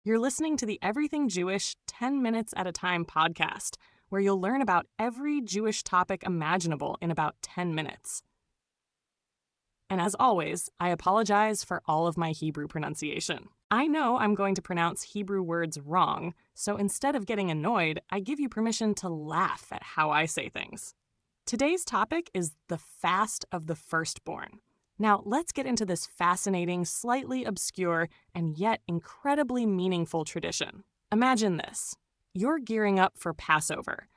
You're listening to the Everything Jewish 10 Minutes at a Time podcast, where you'll learn about every Jewish topic imaginable in about 10 minutes. And as always, I apologize for all of my Hebrew pronunciation. I know I'm going to pronounce Hebrew words wrong, so instead of getting annoyed, I give you permission to laugh at how I say things. Today's topic is the fast of the firstborn. Now, let's get into this fascinating, slightly obscure, and yet incredibly meaningful tradition. Imagine this. You're gearing up for Passover,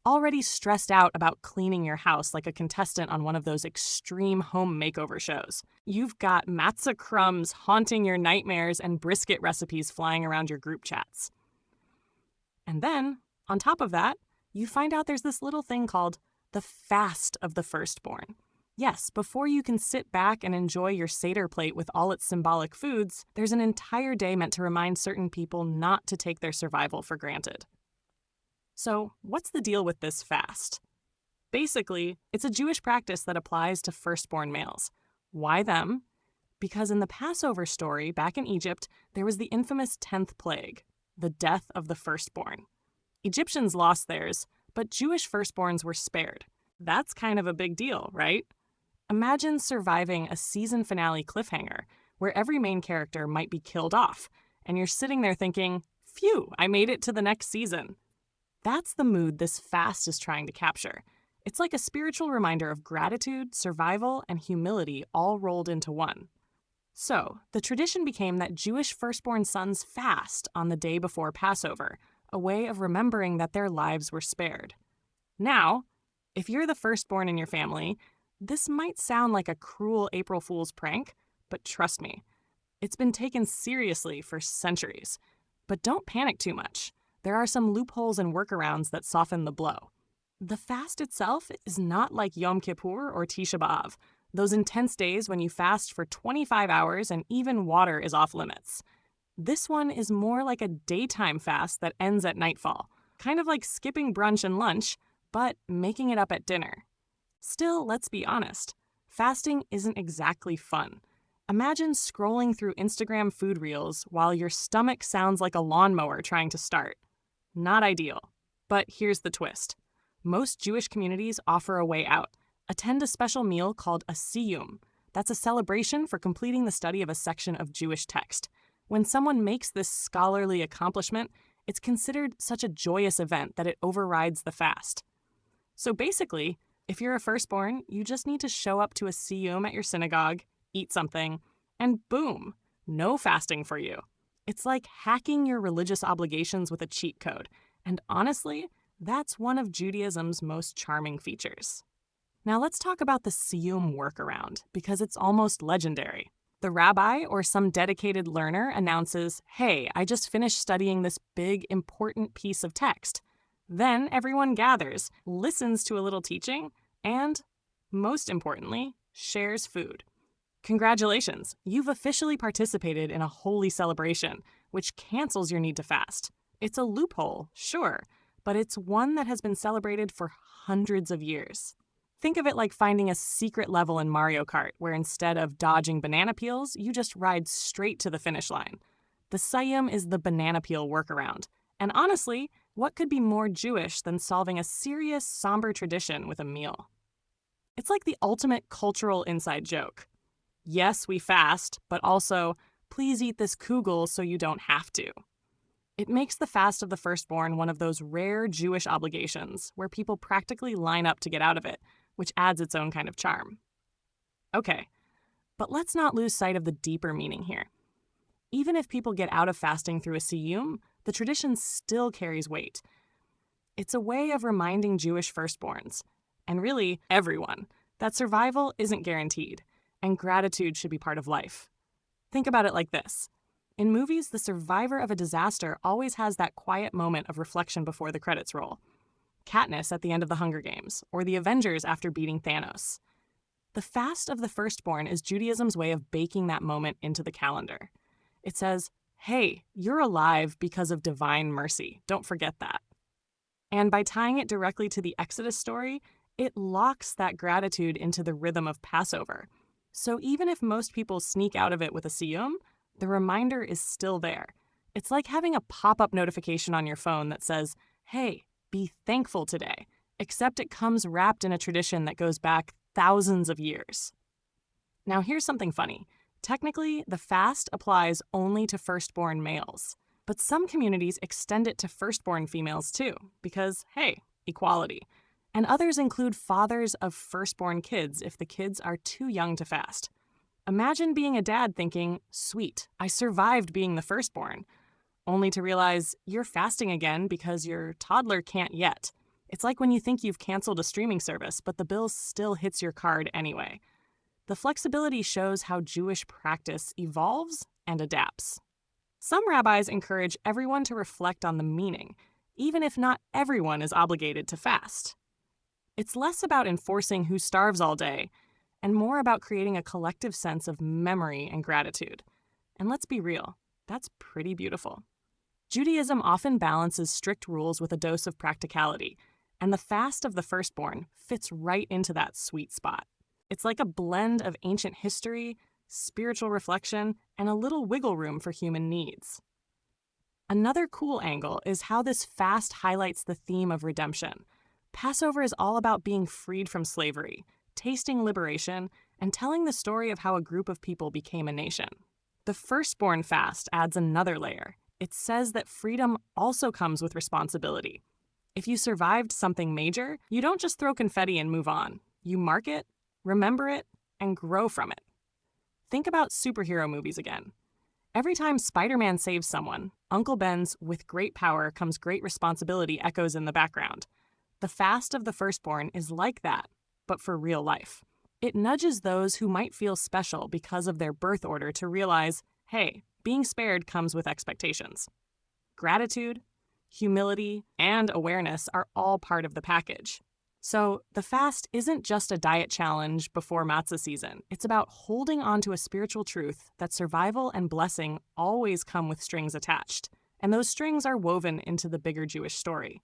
already stressed out about cleaning your house like a contestant on one of those extreme home makeover shows. You've got matzah crumbs haunting your nightmares and brisket recipes flying around your group chats. And then, on top of that, you find out there's this little thing called the fast of the firstborn. Yes, before you can sit back and enjoy your Seder plate with all its symbolic foods, there's an entire day meant to remind certain people not to take their survival for granted. So, what's the deal with this fast? Basically, it's a Jewish practice that applies to firstborn males. Why them? Because in the Passover story back in Egypt, there was the infamous 10th plague, the death of the firstborn. Egyptians lost theirs, but Jewish firstborns were spared. That's kind of a big deal, right? Imagine surviving a season finale cliffhanger where every main character might be killed off, and you're sitting there thinking, phew, I made it to the next season. That's the mood this fast is trying to capture. It's like a spiritual reminder of gratitude, survival, and humility all rolled into one. So, the tradition became that Jewish firstborn sons fast on the day before Passover, a way of remembering that their lives were spared. Now, if you're the firstborn in your family, this might sound like a cruel April Fool's prank, but trust me, it's been taken seriously for centuries. But don't panic too much. There are some loopholes and workarounds that soften the blow. The fast itself is not like Yom Kippur or Tisha B'Av, those intense days when you fast for 25 hours and even water is off limits. This one is more like a daytime fast that ends at nightfall, kind of like skipping brunch and lunch, but making it up at dinner. Still, let's be honest, fasting isn't exactly fun. Imagine scrolling through Instagram food reels while your stomach sounds like a lawnmower trying to start. Not ideal. But here's the twist. Most Jewish communities offer a way out. Attend a special meal called a siyum. That's a celebration for completing the study of a section of Jewish text. When someone makes this scholarly accomplishment, it's considered such a joyous event that it overrides the fast. So basically, if you're a firstborn, you just need to show up to a siyum at your synagogue, eat something, and boom, no fasting for you. It's like hacking your religious obligations with a cheat code, and honestly, that's one of Judaism's most charming features. Now let's talk about the siyum workaround, because it's almost legendary. The rabbi or some dedicated learner announces, hey, I just finished studying this big, important piece of text. Then everyone gathers, listens to a little teaching, and, most importantly, shares food. Congratulations, you've officially participated in a holy celebration, which cancels your need to fast. It's a loophole, sure, but it's one that has been celebrated for hundreds of years. Think of it like finding a secret level in Mario Kart, where instead of dodging banana peels, you just ride straight to the finish line. The Siyum is the banana peel workaround. And honestly, what could be more Jewish than solving a serious, somber tradition with a meal? It's like the ultimate cultural inside joke. Yes, we fast, but also, please eat this kugel so you don't have to. It makes the fast of the firstborn one of those rare Jewish obligations where people practically line up to get out of it, which adds its own kind of charm. Okay, but let's not lose sight of the deeper meaning here. Even if people get out of fasting through a siyum, the tradition still carries weight. It's a way of reminding Jewish firstborns, and really everyone, that survival isn't guaranteed, and gratitude should be part of life. Think about it like this. In movies, the survivor of a disaster always has that quiet moment of reflection before the credits roll. Katniss at the end of the Hunger Games, or the Avengers after beating Thanos. The fast of the firstborn is Judaism's way of baking that moment into the calendar. It says, hey, you're alive because of divine mercy. Don't forget that. And by tying it directly to the Exodus story, it locks that gratitude into the rhythm of Passover. So even if most people sneak out of it with a siyum, the reminder is still there. It's like having a pop-up notification on your phone that says, hey, be thankful today, except it comes wrapped in a tradition that goes back thousands of years. Now here's something funny. Technically, the fast applies only to firstborn males, but some communities extend it to firstborn females too, because, hey, equality. And others include fathers of firstborn kids if the kids are too young to fast. Imagine being a dad thinking, sweet, I survived being the firstborn, only to realize you're fasting again because your toddler can't yet. It's like when you think you've canceled a streaming service, but the bill still hits your card anyway. The flexibility shows how Jewish practice evolves and adapts. Some rabbis encourage everyone to reflect on the meaning, even if not everyone is obligated to fast. It's less about enforcing who starves all day, and more about creating a collective sense of memory and gratitude. And let's be real, that's pretty beautiful. Judaism often balances strict rules with a dose of practicality, and the fast of the firstborn fits right into that sweet spot. It's like a blend of ancient history, spiritual reflection, and a little wiggle room for human needs. Another cool angle is how this fast highlights the theme of redemption. Passover is all about being freed from slavery, tasting liberation, and telling the story of how a group of people became a nation. The firstborn fast adds another layer. It says that freedom also comes with responsibility. If you survived something major, you don't just throw confetti and move on. You mark it, remember it, and grow from it. Think about superhero movies again. Every time Spider-Man saves someone, Uncle Ben's "with great power comes great responsibility" echoes in the background. The fast of the firstborn is like that, but for real life. It nudges those who might feel special because of their birth order to realize, hey, being spared comes with expectations. Gratitude, humility, and awareness are all part of the package. So the fast isn't just a diet challenge before matzah season. It's about holding on to a spiritual truth that survival and blessing always come with strings attached, and those strings are woven into the bigger Jewish story.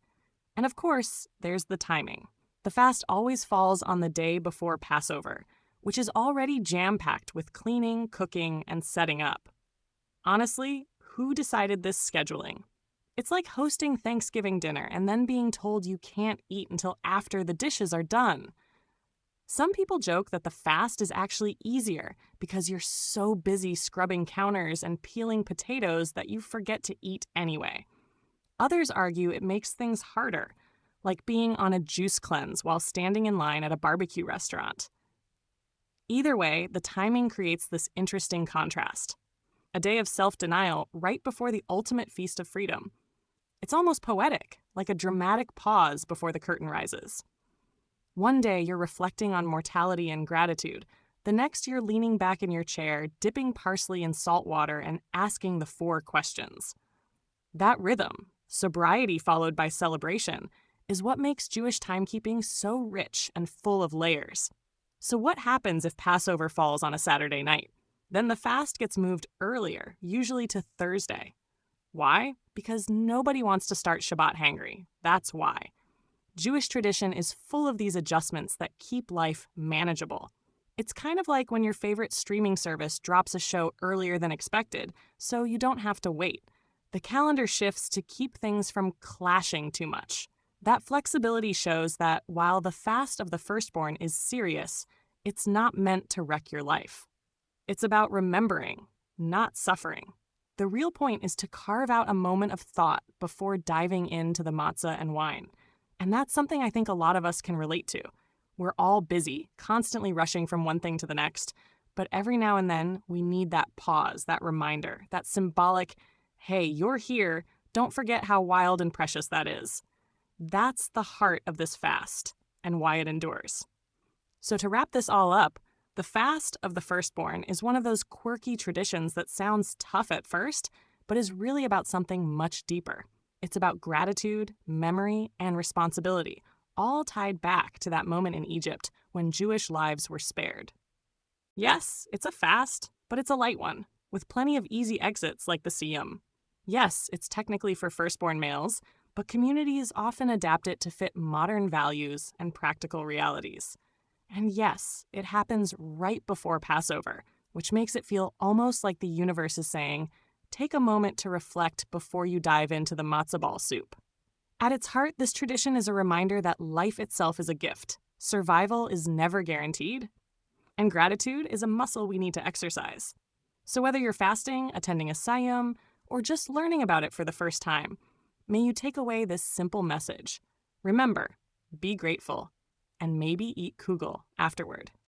And of course, there's the timing. The fast always falls on the day before Passover, which is already jam-packed with cleaning, cooking, and setting up. Honestly, who decided this scheduling? It's like hosting Thanksgiving dinner and then being told you can't eat until after the dishes are done. Some people joke that the fast is actually easier because you're so busy scrubbing counters and peeling potatoes that you forget to eat anyway. Others argue it makes things harder, like being on a juice cleanse while standing in line at a barbecue restaurant. Either way, the timing creates this interesting contrast. A day of self-denial right before the ultimate feast of freedom. It's almost poetic, like a dramatic pause before the curtain rises. One day you're reflecting on mortality and gratitude. The next you're leaning back in your chair, dipping parsley in salt water and asking the 4 questions. That rhythm, sobriety followed by celebration, is what makes Jewish timekeeping so rich and full of layers. So what happens if Passover falls on a Saturday night? Then the fast gets moved earlier, usually to Thursday. Why? Because nobody wants to start Shabbat hangry. That's why. Jewish tradition is full of these adjustments that keep life manageable. It's kind of like when your favorite streaming service drops a show earlier than expected, so you don't have to wait. The calendar shifts to keep things from clashing too much. That flexibility shows that while the fast of the firstborn is serious, it's not meant to wreck your life. It's about remembering, not suffering. The real point is to carve out a moment of thought before diving into the matzah and wine. And that's something I think a lot of us can relate to. We're all busy, constantly rushing from one thing to the next, but every now and then we need that pause, that reminder, that symbolic, hey, you're here, don't forget how wild and precious that is. That's the heart of this fast and why it endures. So to wrap this all up, the fast of the firstborn is one of those quirky traditions that sounds tough at first, but is really about something much deeper. It's about gratitude, memory, and responsibility, all tied back to that moment in Egypt when Jewish lives were spared. Yes, it's a fast, but it's a light one, with plenty of easy exits like the Siyum. Yes, it's technically for firstborn males, but communities often adapt it to fit modern values and practical realities. And yes, it happens right before Passover, which makes it feel almost like the universe is saying, take a moment to reflect before you dive into the matzo ball soup. At its heart, this tradition is a reminder that life itself is a gift, survival is never guaranteed, and gratitude is a muscle we need to exercise. So whether you're fasting, attending a Sayyum, or just learning about it for the first time, may you take away this simple message. Remember, be grateful, and maybe eat kugel afterward.